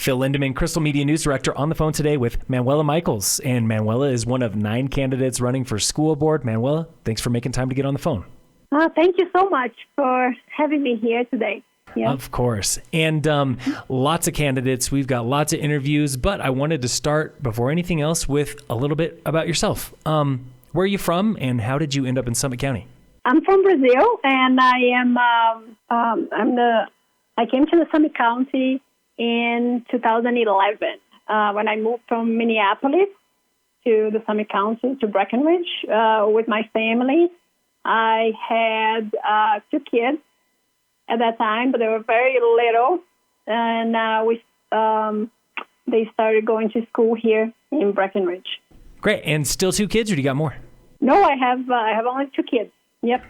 Phil Lindeman, Crystal Media News Director, on the phone today with Manuela Michaels. And Manuela is one of 9 candidates running for school board. Manuela, thanks for making time to get on the phone. Thank you so much for having me here today. Yeah. Of course. And lots of candidates. We've got lots of interviews, but I wanted to start, before anything else, with a little bit about yourself. Where are you from, and how did you end up in Summit County? I'm from Brazil, and I came to the Summit County in 2011 when I moved from Minneapolis to the Summit County, to Breckenridge, with my family. I had 2 kids at that time, but they were very little, and they started going to school here in Breckenridge. Great. And still 2 kids, or do you got more? No, I have only 2 kids. Yep.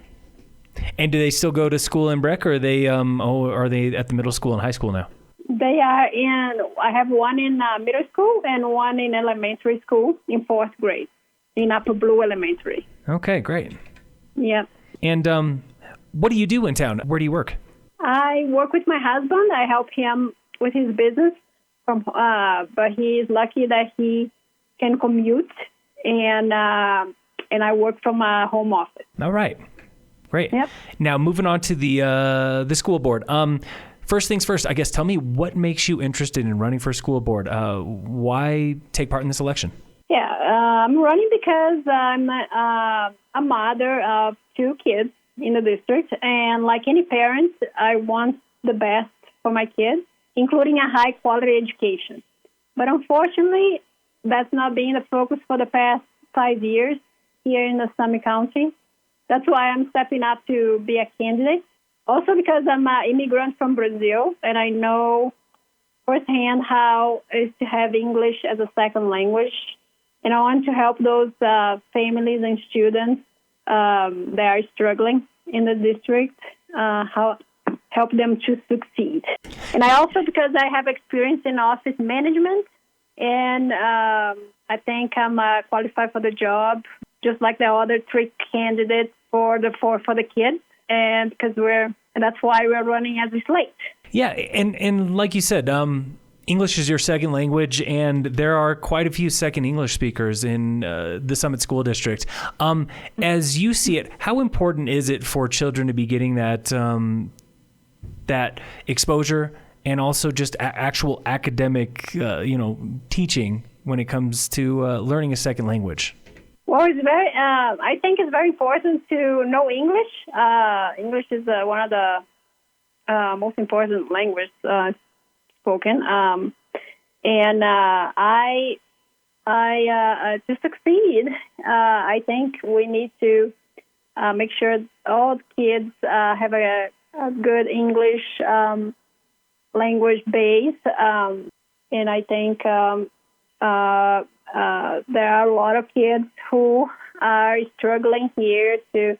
And do they still go to school in Breck, or are they are they at the middle school and high school now? They are I have one in middle school and one in elementary school in 4th grade in Upper Blue Elementary. Okay, great. Yep. And what do you do in town? Where do you work? I work with my husband. I help him with his business, but he is lucky that he can commute, and I work from a home office. All right. Great. Yep. Now, moving on to the school board. First things first, I guess, tell me what makes you interested in running for school board? Why take part in this election? Yeah, I'm running because I'm a mother of 2 kids in the district, and like any parent, I want the best for my kids, including a high-quality education. But unfortunately, that's not been the focus for the past 5 years here in the Summit County. That's why I'm stepping up to be a candidate. Also because I'm an immigrant from Brazil, and I know firsthand how it is to have English as a second language. And I want to help those families and students that are struggling in the district, help them to succeed. And I also, because I have experience in office management, and I think I'm qualified for the job, just like the other 3 candidates for the kids, and because that's why we're running as a slate. Yeah, and like you said, English is your second language, and there are quite a few second English speakers in the Summit School District. As you see it, how important is it for children to be getting that exposure and also just actual academic, teaching when it comes to learning a second language? Well, I think it's very important to know English. English is one of the most important languages spoken. To succeed, I think we need to make sure all kids have a good English language base. And I think there are a lot of kids who are struggling here. They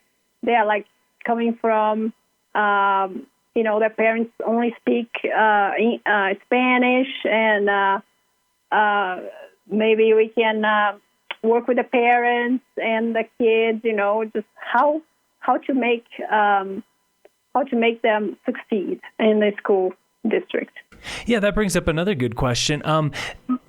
are like coming from, their parents only speak Spanish, and maybe we can work with the parents and the kids, just how to make them succeed in the school district. Yeah, that brings up another good question.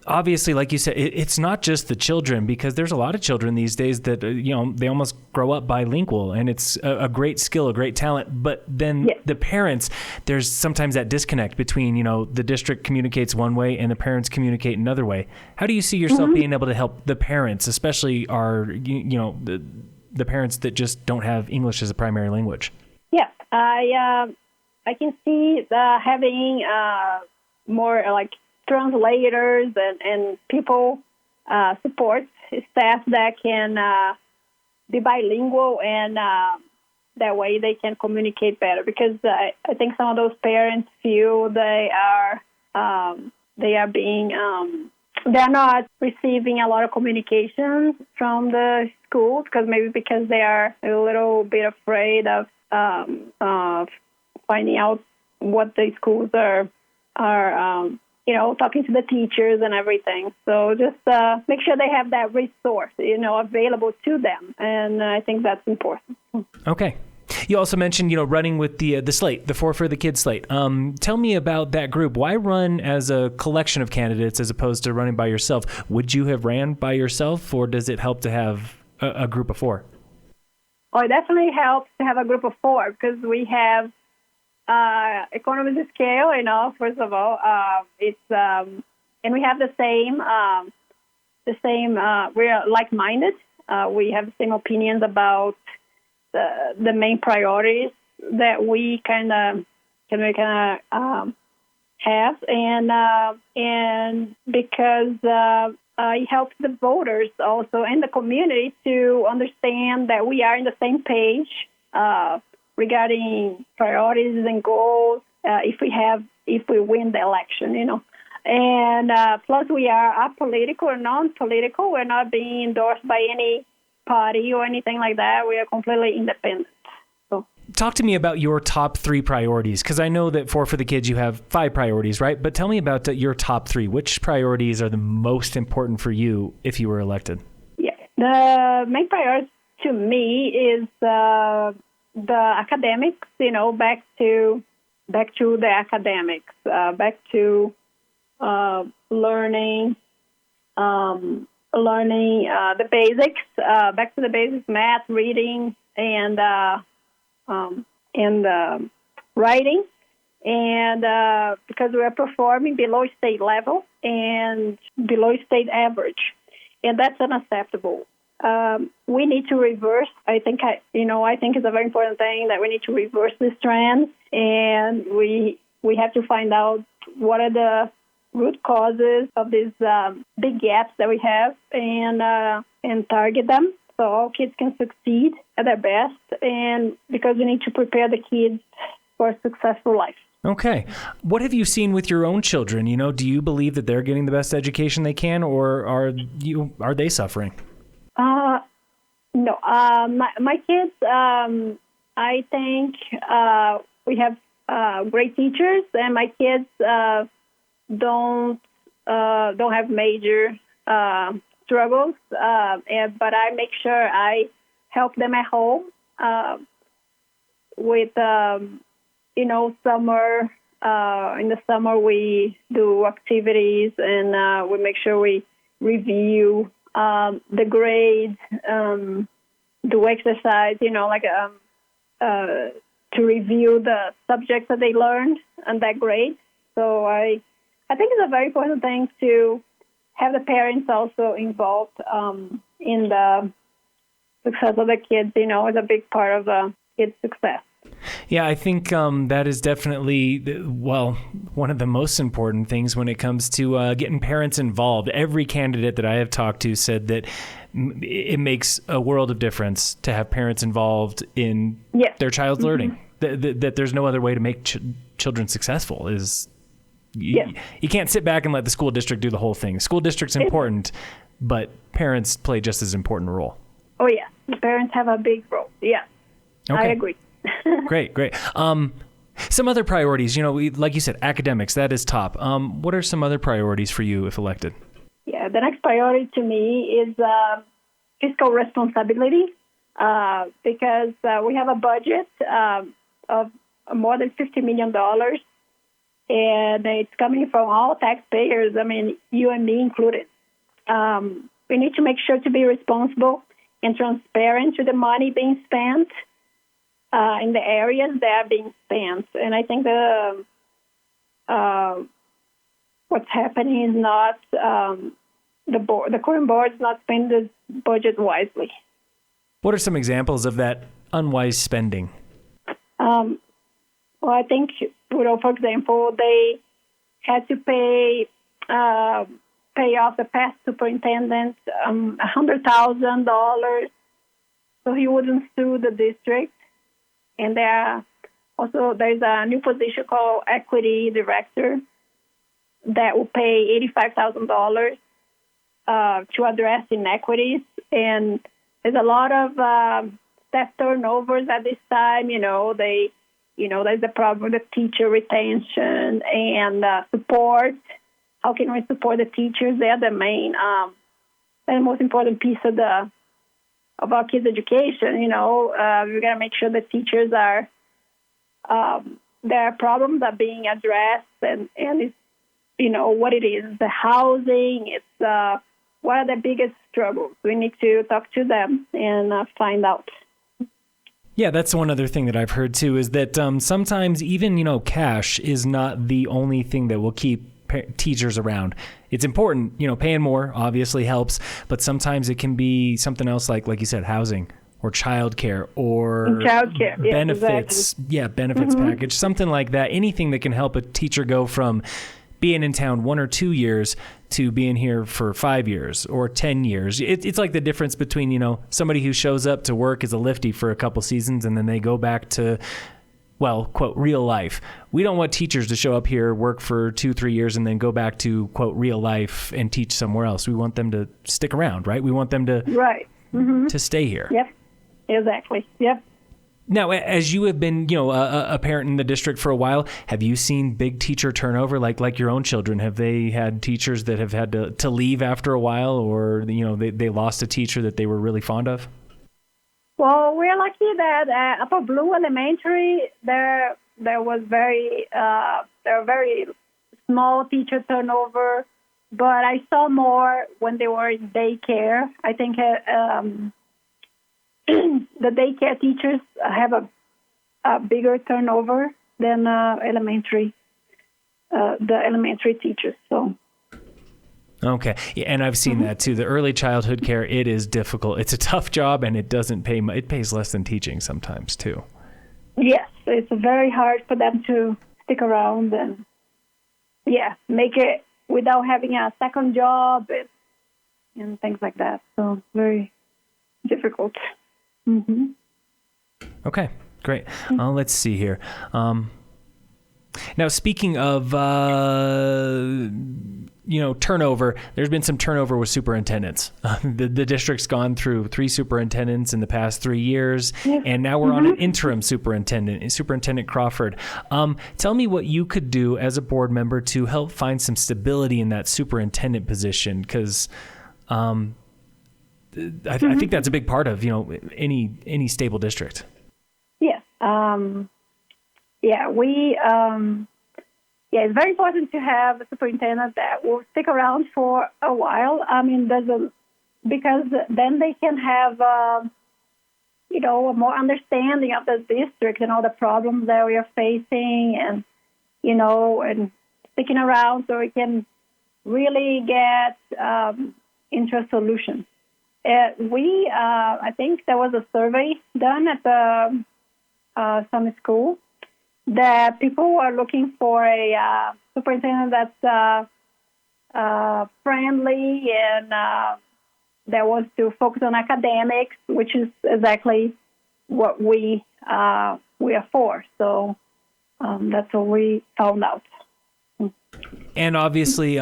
Obviously, like you said, it's not just the children, because there's a lot of children these days that, they almost grow up bilingual, and it's a great skill, a great talent. But then the parents, there's sometimes that disconnect between, the district communicates one way and the parents communicate another way. How do you see yourself being able to help the parents, especially the parents that just don't have English as a primary language? Yeah, I can see having more like translators and people support staff that can be bilingual, and that way they can communicate better. Because I think some of those parents feel they're not receiving a lot of communication from the schools, because they are a little bit afraid of finding out what the schools are talking to the teachers and everything. So just make sure they have that resource, available to them. And I think that's important. Okay. You also mentioned, running with the slate, the For the Kids slate. Tell me about that group. Why run as a collection of candidates as opposed to running by yourself? Would you have ran by yourself, or does it help to have a group of 4? Oh, it definitely helps to have a group of 4 because we have economies of scale. First of all, it's and we have the same. We're like-minded. We have the same opinions about the main priorities that we kind of have, and because it helps the voters also and the community to understand that we are in the same page regarding priorities and goals. If we win the election, and plus we are apolitical or non-political. We're not being endorsed by any party or anything like that. We are completely independent. So, talk to me about your top 3 priorities, because I know that For the Kids you have 5 priorities, right? But tell me about your top 3. Which priorities are the most important for you if you were elected? Yeah, the main priority to me is the academics. Back to the academics, back to learning the basics, back to the basics, math, reading, and writing, and because we are performing below state level and below state average, and that's unacceptable. We need to reverse. I think it's a very important thing that we need to reverse this trend, and we have to find out what are the root causes of these big gaps that we have, and target them so all kids can succeed at their best, and because we need to prepare the kids for a successful life. Okay. What have you seen with your own children? Do you believe that they're getting the best education they can, or are they suffering? No. My kids, I think we have great teachers, and my kids don't have major struggles, but I make sure I help them at home with summer. In the summer we do activities, and we make sure we review the grades, do exercise, to review the subjects that they learned and that grade. So I think it's a very important thing to have the parents also involved in the success of the kids. It's a big part of the kids' success. Yeah, I think that is definitely, one of the most important things when it comes to getting parents involved. Every candidate that I have talked to said that it makes a world of difference to have parents involved in their child's learning. That there's no other way to make children successful. You can't sit back and let the school district do the whole thing. School district's important, but parents play just as important a role. Oh, yeah. The parents have a big role. Yeah, okay. I agree. Great. Some other priorities, like you said, academics, that is top. What are some other priorities for you if elected? Yeah, the next priority to me is fiscal responsibility, because we have a budget of more than $50 million, and it's coming from all taxpayers, you and me included. We need to make sure to be responsible and transparent to the money being spent in the areas that are being spent. And I think what's happening is not the current board is not spending the budget wisely. What are some examples of that unwise spending? I think, for example, they had to pay off the past superintendent $100,000 so he wouldn't sue the district. And there's a new position called equity director that will pay $85,000 to address inequities. And there's a lot of staff turnovers at this time. There's the problem with the teacher retention and support. How can we support the teachers? They're the main, the most important piece of of our kids' education. We got to make sure that teachers are their problems are being addressed, and it's what it is, the housing. It's what are the biggest struggles. We need to talk to them and find out. Yeah, that's one other thing that I've heard too, is that sometimes even, cash is not the only thing that will keep teachers around. It's important, paying more obviously helps, but sometimes it can be something else like you said, housing or childcare or benefits. Exactly. Yeah, benefits package, something like that. Anything that can help a teacher go from being in town 1 or 2 years to being here for 5 years or 10 years. It's like the difference between, somebody who shows up to work as a lifty for a couple seasons and then they go back to, well, quote, real life. We don't want teachers to show up here, work for 2-3 years, and then go back to, quote, real life and teach somewhere else. We want them to stick around, right? We want them to to stay here. Yep, exactly. Yep. Now, as you have been, a parent in the district for a while, have you seen big teacher turnover, like your own children? Have they had teachers that have had to leave after a while, or they lost a teacher that they were really fond of? Well, we're lucky that Upper Blue Elementary there was very small teacher turnover, but I saw more when they were in daycare. I think the daycare teachers have a bigger turnover than the elementary teachers. So. Okay. Yeah, and I've seen that too. The early childhood care, it is difficult. It's a tough job, and it doesn't pay it pays less than teaching sometimes too. Yes, it's very hard for them to stick around and make it without having a second job and things like that. So very difficult. Mm-hmm. Okay, great. Let's see here. Now, speaking of, turnover, there's been some turnover with superintendents. The district's gone through 3 superintendents in the past 3 years, and now we're on an interim superintendent, Superintendent Crawford. Tell me what you could do as a board member to help find some stability in that superintendent position, because I think that's a big part of, any stable district. Yes. It's very important to have a superintendent that will stick around for a while. I mean, because then they can have, a more understanding of the district and all the problems that we are facing, and sticking around so we can really get into a solution. I think there was a survey done at the summer school that people are looking for a superintendent that's friendly and that wants to focus on academics, which is exactly what we are for. So that's what we found out. And obviously,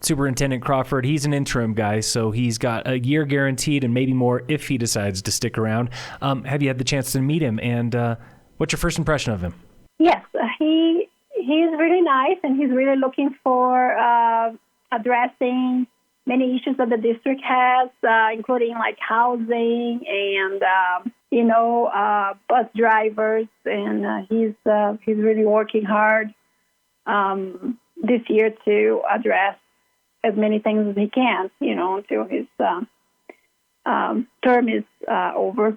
Superintendent Crawford, he's an interim guy, so he's got a year guaranteed and maybe more if he decides to stick around. Have you had the chance to meet him, and what's your first impression of him? Yes, he's really nice, and he's really looking for addressing many issues that the district has, including like housing and bus drivers, and he's really working hard this year to address as many things as he can, until his term is over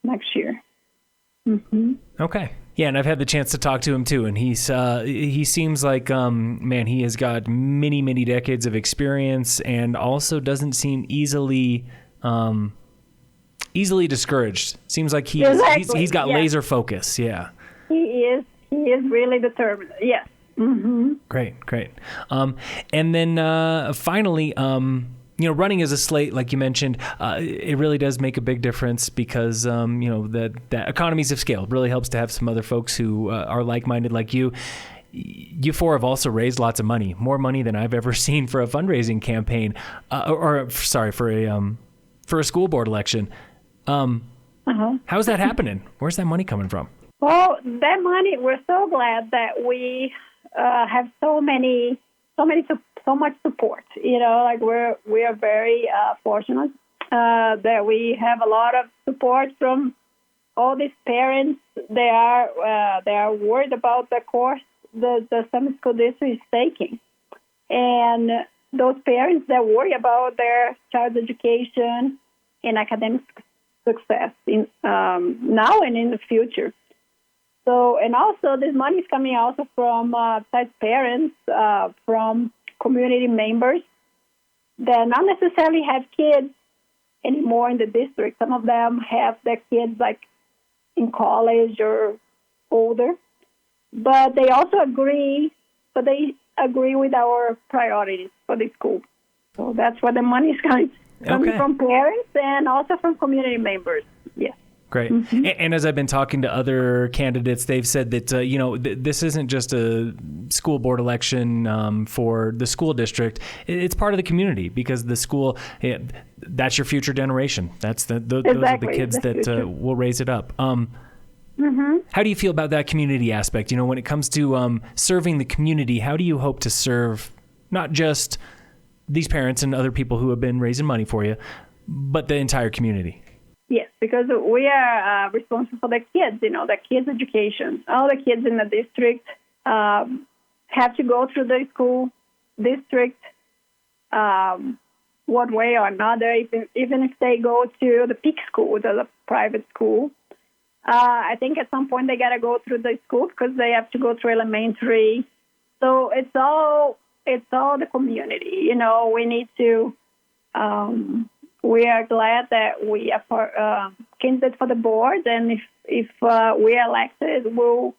next year. Mm-hmm. Okay. Yeah, and I've had the chance to talk to him too, and he seems like, he has got many, many decades of experience, and also doesn't seem easily discouraged. Seems like he's got laser focus. Yeah. He is really determined. Yes. Mm-hmm. Great. And then finally, running as a slate, like you mentioned, it really does make a big difference because, that economies of scale really helps to have some other folks who are like-minded like you. You four have also raised lots of money, more money than I've ever seen for a fundraising campaign, for a school board election. How's that happening? Where's that money coming from? Well, that money, we're so glad that we have so much support. We are very fortunate that we have a lot of support from all these parents. They are worried about the course the summer school district is taking, and those parents that worry about their child's education and academic success in now and in the future. So, and also this money is coming also from besides parents, from community members that not necessarily have kids anymore in the district. Some of them have their kids like in college or older, but they also agree. But they agree with our priorities for the school. So that's where the money is coming from parents and also from community members. Yes. Great. Mm-hmm. And as I've been talking to other candidates, they've said that, this isn't just a school board election for the school district. It's part of the community because the school, that's your future generation. That's those are the kids that will raise it up. How do you feel about that community aspect? When it comes to serving the community, how do you hope to serve not just these parents and other people who have been raising money for you, but the entire community? Yes, because we are responsible for the kids, the kids' education. All the kids in the district have to go through the school district one way or another, even if they go to the PIC school, the private school. I think at some point they got to go through the school because they have to go through elementary. So it's all the community. We need to... we are glad that we are candidates for the board, and if we are elected, we'll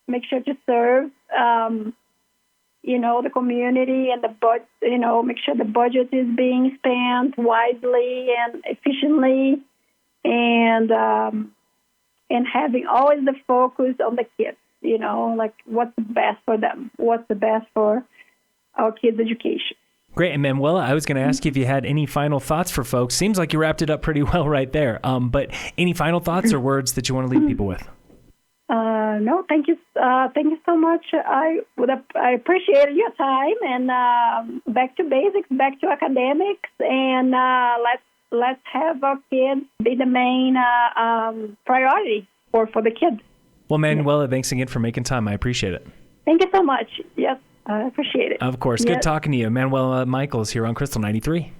make sure to serve, the community and make sure the budget is being spent wisely and efficiently, and having always the focus on the kids. Like what's the best for them, what's the best for our kids' education. Great. And Manuela, I was going to ask you if you had any final thoughts for folks. Seems like you wrapped it up pretty well right there. But any final thoughts or words that you want to leave people with? No, thank you. Thank you so much. I appreciate your time, and back to basics, back to academics, and let's have our kids be the main priority for the kids. Well, Manuela, thanks again for making time. I appreciate it. Thank you so much. Yes. I appreciate it. Of course. Good talking to you. Manuela Michaels here on Crystal 93.